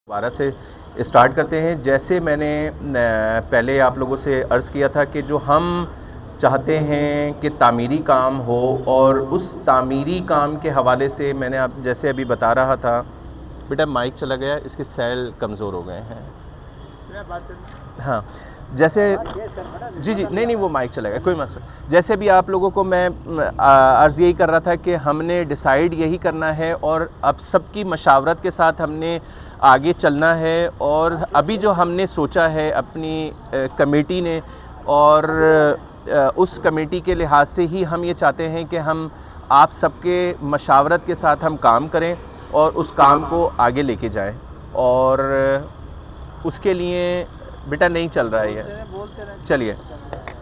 दोबारा से स्टार्ट करते हैं। जैसे मैंने पहले आप लोगों से अर्ज़ किया था कि जो हम चाहते हैं कि तामीरी काम हो, और उस तामीरी काम के हवाले से मैंने आप जैसे अभी बता रहा था। बेटा माइक चला गया, इसके सेल कमज़ोर हो गए हैं। हाँ, जैसे जी जी, नहीं नहीं, वो माइक चला गया, कोई मसला। जैसे भी आप लोगों को मैं अर्ज़ यही कर रहा था कि हमने डिसाइड यही करना है और अब सबकी मशावरत के साथ हमने आगे चलना है। और अभी जो हमने सोचा है अपनी कमेटी ने, और उस कमेटी के लिहाज से ही हम ये चाहते हैं कि हम आप सबके मशावरत के साथ हम काम करें और उस काम को आगे लेके जाएं। और उसके लिए बेटा नहीं चल रहा है ये, चलिए।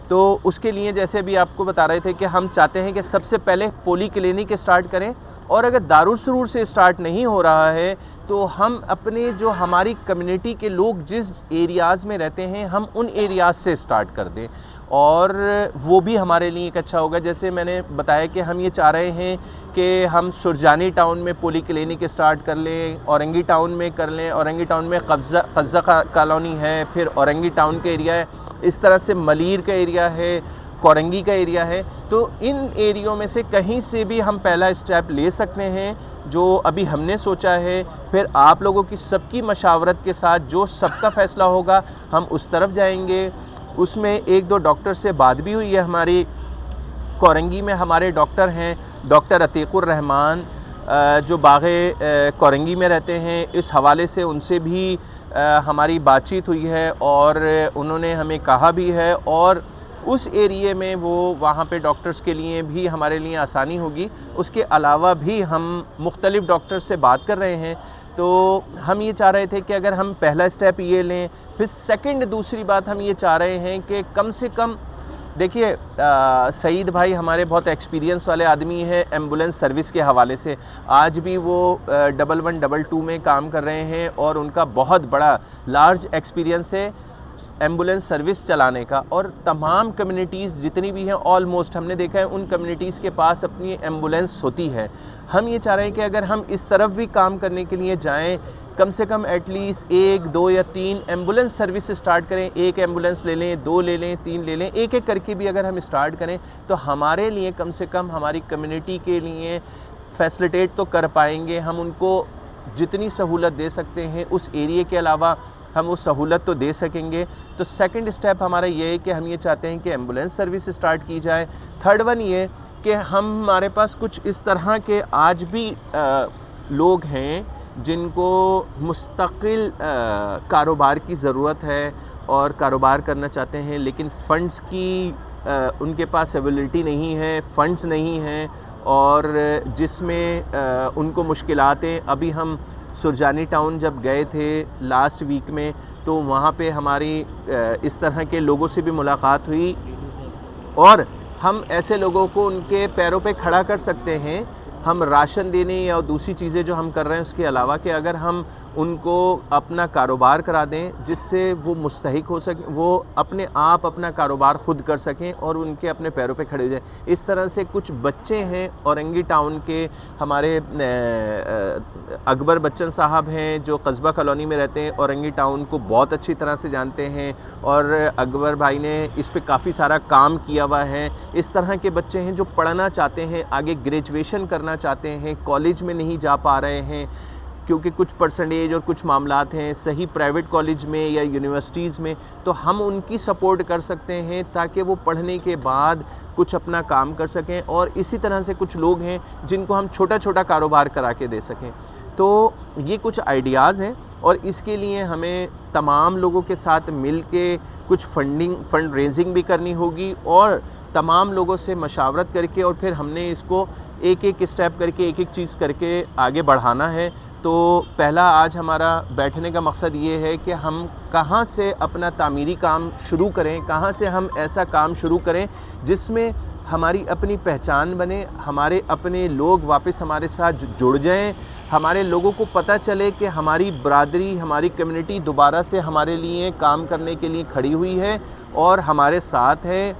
तो उसके लिए जैसे भी आपको बता रहे थे कि हम चाहते हैं कि सबसे पहले पोली क्लिनिक स्टार्ट करें, और अगर दारुल से स्टार्ट नहीं हो रहा है तो हम अपने जो हमारी कम्युनिटी के लोग जिस एरियाज़ में रहते हैं हम उन एरियाज़ से स्टार्ट कर दें, और वो भी हमारे लिए एक अच्छा होगा। जैसे मैंने बताया कि हम ये चाह रहे हैं कि हम सुरजानी टाउन में पोली क्लिनिक स्टार्ट कर लें, औरंगी टाउन में कर लें, औरंगी टाउन में कब्ज़ा कॉलोनी है, फिर औरंगी टाउन का एरिया है, इस तरह से मलीर का एरिया है, कोरंगी का एरिया है। तो इन एरियो में से कहीं से भी हम पहला स्टेप ले सकते हैं जो अभी हमने सोचा है। फिर आप लोगों की सबकी मशावरत के साथ जो सबका फ़ैसला होगा हम उस तरफ जाएंगे। उसमें एक दो डॉक्टर से बात भी हुई है हमारी। कोरंगी में हमारे डॉक्टर हैं, डॉक्टर अतीकुर रहमान, जो बाग़े कोरंगी में रहते हैं। इस हवाले से उनसे भी हमारी बातचीत हुई है और उन्होंने हमें कहा भी है, और उस एरिए में वो वहाँ पे डॉक्टर्स के लिए भी हमारे लिए आसानी होगी। उसके अलावा भी हम मुख्तलिफ़ डॉक्टर्स से बात कर रहे हैं। तो हम ये चाह रहे थे कि अगर हम पहला स्टेप ये लें, फिर सेकंड दूसरी बात हम ये चाह रहे हैं कि कम से कम देखिए, सईद भाई हमारे बहुत एक्सपीरियंस वाले आदमी हैं एम्बुलेंस सर्विस के हवाले से। आज भी वो 1122 में काम कर रहे हैं और उनका बहुत बड़ा लार्ज एक्सपीरियंस है एम्बुलेंस सर्विस चलाने का। और तमाम कम्युनिटीज़ जितनी भी हैं ऑलमोस्ट हमने देखा है उन कम्युनिटीज़ के पास अपनी एम्बुलेंस होती है। हम ये चाह रहे हैं कि अगर हम इस तरफ भी काम करने के लिए जाएं, कम से कम एटलीस्ट 1, 2 या 3 एम्बुलेंस सर्विस स्टार्ट करें। एक एम्बुलेंस ले लें, 2 ले लें, 3 ले लें, एक एक करके भी अगर हम स्टार्ट करें तो हमारे लिए कम से कम हमारी कम्युनिटी के लिए फैसिलिटेट तो कर पाएंगे। हम उनको जितनी सहूलत दे सकते हैं उस एरिए के अलावा हम वो सहूलत तो दे सकेंगे। तो सेकंड स्टेप हमारा ये है कि हम ये चाहते हैं कि एम्बुलेंस सर्विस स्टार्ट की जाए। थर्ड वन ये कि हमारे पास कुछ इस तरह के आज भी लोग हैं जिनको मुस्तकिल कारोबार की ज़रूरत है और कारोबार करना चाहते हैं, लेकिन फ़ंड्स की उनके पास एबिलिटी नहीं है, फ़ंड्स नहीं हैं, और जिसमें उनको मुश्किलातें। अभी हम सुरजानी टाउन जब गए थे लास्ट वीक में तो वहाँ पे हमारी इस तरह के लोगों से भी मुलाकात हुई, और हम ऐसे लोगों को उनके पैरों पे खड़ा कर सकते हैं। हम राशन देने या दूसरी चीज़ें जो हम कर रहे हैं उसके अलावा, कि अगर हम उनको अपना कारोबार करा दें जिससे वो मुस्तहिक हो सकें, वो अपने आप अपना कारोबार ख़ुद कर सकें और उनके अपने पैरों पे खड़े हो जाएं। इस तरह से कुछ बच्चे हैं औरंगी टाउन के, हमारे अकबर बच्चन साहब हैं जो कस्बा कॉलोनी में रहते हैं, औरंगी टाउन को बहुत अच्छी तरह से जानते हैं, और अकबर भाई ने इस पे काफ़ी सारा काम किया हुआ है। इस तरह के बच्चे हैं जो पढ़ना चाहते हैं, आगे ग्रेजुएशन करना चाहते हैं, कॉलेज में नहीं जा पा रहे हैं क्योंकि कुछ परसेंटेज और कुछ मामलात हैं सही प्राइवेट कॉलेज में या यूनिवर्सिटीज़ में। तो हम उनकी सपोर्ट कर सकते हैं ताकि वो पढ़ने के बाद कुछ अपना काम कर सकें। और इसी तरह से कुछ लोग हैं जिनको हम छोटा छोटा कारोबार करा के दे सकें। तो ये कुछ आइडियाज़ हैं, और इसके लिए हमें तमाम लोगों के साथ मिल के कुछ फंड रेजिंग भी करनी होगी, और तमाम लोगों से मशावरत करके, और फिर हमने इसको एक एक स्टेप करके एक एक चीज़ करके आगे बढ़ाना है। तो पहला आज हमारा बैठने का मकसद ये है कि हम कहाँ से अपना तामीरी काम शुरू करें, कहाँ से हम ऐसा काम शुरू करें जिसमें हमारी अपनी पहचान बने, हमारे अपने लोग वापस हमारे साथ जुड़ जाएं, हमारे लोगों को पता चले कि हमारी बरादरी, हमारी कम्युनिटी दोबारा से हमारे लिए काम करने के लिए खड़ी हुई है और हमारे साथ है।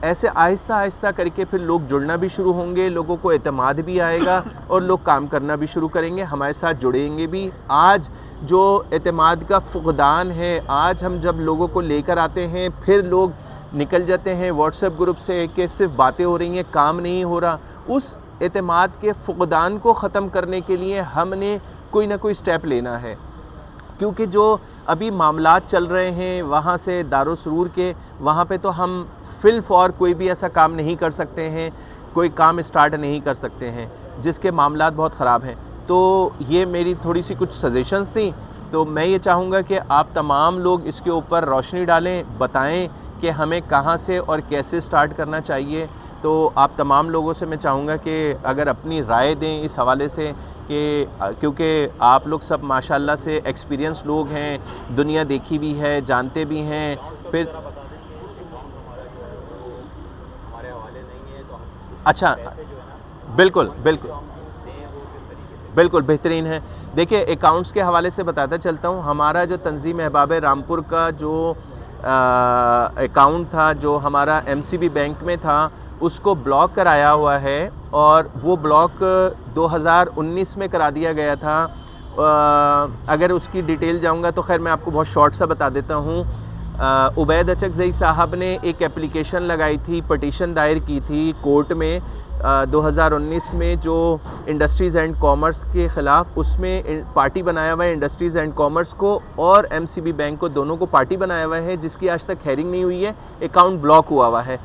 ऐसे आहिस्ता आहिस्ता करके फिर लोग जुड़ना भी शुरू होंगे, लोगों को एतमाद भी आएगा और लोग काम करना भी शुरू करेंगे, हमारे साथ जुड़ेंगे भी। आज जो एतमाद का फुक़दान है, आज हम जब लोगों को लेकर आते हैं फिर लोग निकल जाते हैं व्हाट्सएप ग्रुप से कि सिर्फ बातें हो रही हैं, काम नहीं हो रहा। उस एतमाद के फुक़दान को ख़त्म करने के लिए हमने कोई ना कोई स्टेप लेना है, क्योंकि जो अभी मामलात चल रहे हैं वहाँ से दारुस्सूर के, वहाँ पे तो हम फिल फॉर कोई भी ऐसा काम नहीं कर सकते हैं, कोई काम स्टार्ट नहीं कर सकते हैं जिसके मामलात बहुत ख़राब हैं। तो ये मेरी थोड़ी सी कुछ सजेशंस थी। तो मैं ये चाहूँगा कि आप तमाम लोग इसके ऊपर रोशनी डालें, बताएं कि हमें कहाँ से और कैसे स्टार्ट करना चाहिए। तो आप तमाम लोगों से मैं चाहूँगा कि अगर अपनी राय दें इस हवाले से कि क्योंकि आप लोग सब माशाल्लाह से एक्सपीरियंस लोग हैं, दुनिया देखी भी है, जानते भी हैं। फिर अच्छा, बिल्कुल बिल्कुल बिल्कुल बेहतरीन है। देखिए, अकाउंट्स के हवाले से बताता चलता हूँ। हमारा जो तंजीम अहबाब रामपुर का जो अकाउंट था, जो हमारा एमसीबी बैंक में था, उसको ब्लॉक कराया हुआ है और वो ब्लॉक 2019 में करा दिया गया था। अगर उसकी डिटेल जाऊंगा तो खैर मैं आपको बहुत शॉर्ट सा बता देता हूँ। उबैद अचकज़ई साहब ने एक एप्लीकेशन लगाई थी, पटिशन दायर की थी कोर्ट में 2019 में, जो इंडस्ट्रीज़ एंड कॉमर्स के ख़िलाफ़। उसमें पार्टी बनाया हुआ है इंडस्ट्रीज़ एंड कॉमर्स को और एमसीबी बैंक को, दोनों को पार्टी बनाया हुआ है, जिसकी आज तक हेयरिंग नहीं हुई है। अकाउंट ब्लॉक हुआ हुआ है।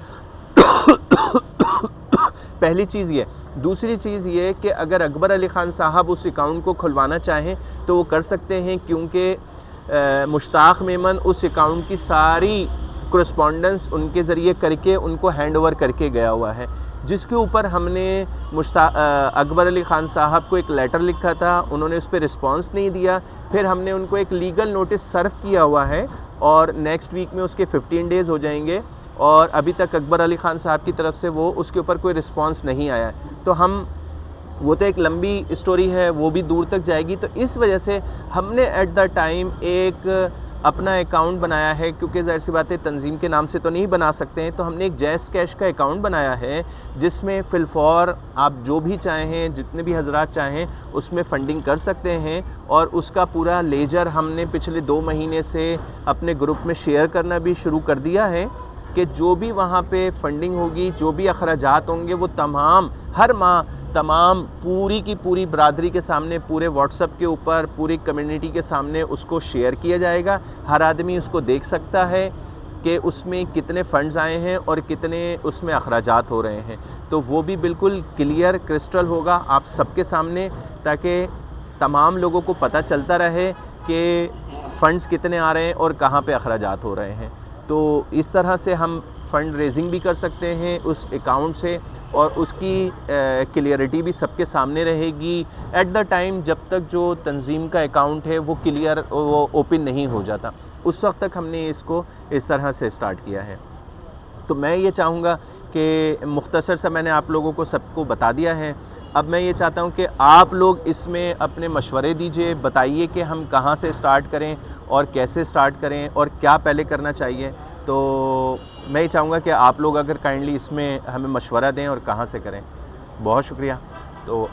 पहली चीज़ ये। दूसरी चीज़ ये कि अगर अकबर अली ख़ान साहब उस अकाउंट को खुलवाना चाहें तो वो कर सकते हैं, क्योंकि मुश्ताक मेमन उस अकाउंट की सारी करस्पॉन्डेंस उनके ज़रिए करके उनको हैंड ओवर करके गया हुआ है, जिसके ऊपर हमने अकबर अली ख़ान साहब को एक लेटर लिखा था। उन्होंने उस पर रिस्पॉन्स नहीं दिया। फिर हमने उनको एक लीगल नोटिस सर्व किया हुआ है और नेक्स्ट वीक में उसके 15 डेज़ हो जाएंगे और अभी तक अकबर अली ख़ान साहब की तरफ से वो उसके ऊपर कोई रिस्पॉन्स नहीं आया है। तो हम, वो तो एक लंबी स्टोरी है, वो भी दूर तक जाएगी। तो इस वजह से हमने एट द टाइम एक अपना अकाउंट बनाया है, क्योंकि ज़ाहिर सी बात है तंजीम के नाम से तो नहीं बना सकते हैं। तो हमने एक जैज़ कैश का अकाउंट बनाया है, जिसमें फिलफौर आप जो भी चाहें, जितने भी हजरात चाहें, उसमें फ़ंडिंग कर सकते हैं। और उसका पूरा लेजर हमने पिछले 2 महीने से अपने ग्रुप में शेयर करना भी शुरू कर दिया है कि जो भी वहाँ पे फ़ंडिंग होगी, जो भी अखराजात होंगे, वो तमाम हर माह तमाम पूरी की पूरी बरादरी के सामने, पूरे व्हाट्सएप के ऊपर, पूरी कम्युनिटी के सामने उसको शेयर किया जाएगा। हर आदमी उसको देख सकता है कि उसमें कितने फ़ंड्स आए हैं और कितने उसमें अखराजात हो रहे हैं। तो वो भी बिल्कुल क्लियर क्रिस्टल होगा आप सबके सामने, ताकि तमाम लोगों को पता चलता रहे कि फ़ंड्स कितने आ रहे हैं और कहाँ पे अखराजात हो रहे हैं। तो इस तरह से हम फ़ंड रेजिंग भी कर सकते हैं उस अकाउंट से, और उसकी क्लियरिटी भी सबके सामने रहेगी एट द टाइम जब तक जो तंजीम का अकाउंट है वो क्लियर, वो ओपन नहीं हो जाता। उस वक्त तक हमने इसको इस तरह से स्टार्ट किया है। तो मैं ये चाहूँगा कि मुख्तसर सा मैंने आप लोगों को सबको बता दिया है। अब मैं ये चाहता हूँ कि आप लोग इसमें अपने मशवरे दीजिए, बताइए कि हम कहाँ से स्टार्ट करें और कैसे स्टार्ट करें और क्या पहले करना चाहिए। तो मैं ये चाहूँगा कि आप लोग अगर काइंडली इसमें हमें मशवरा दें और कहाँ से करें। बहुत शुक्रिया। तो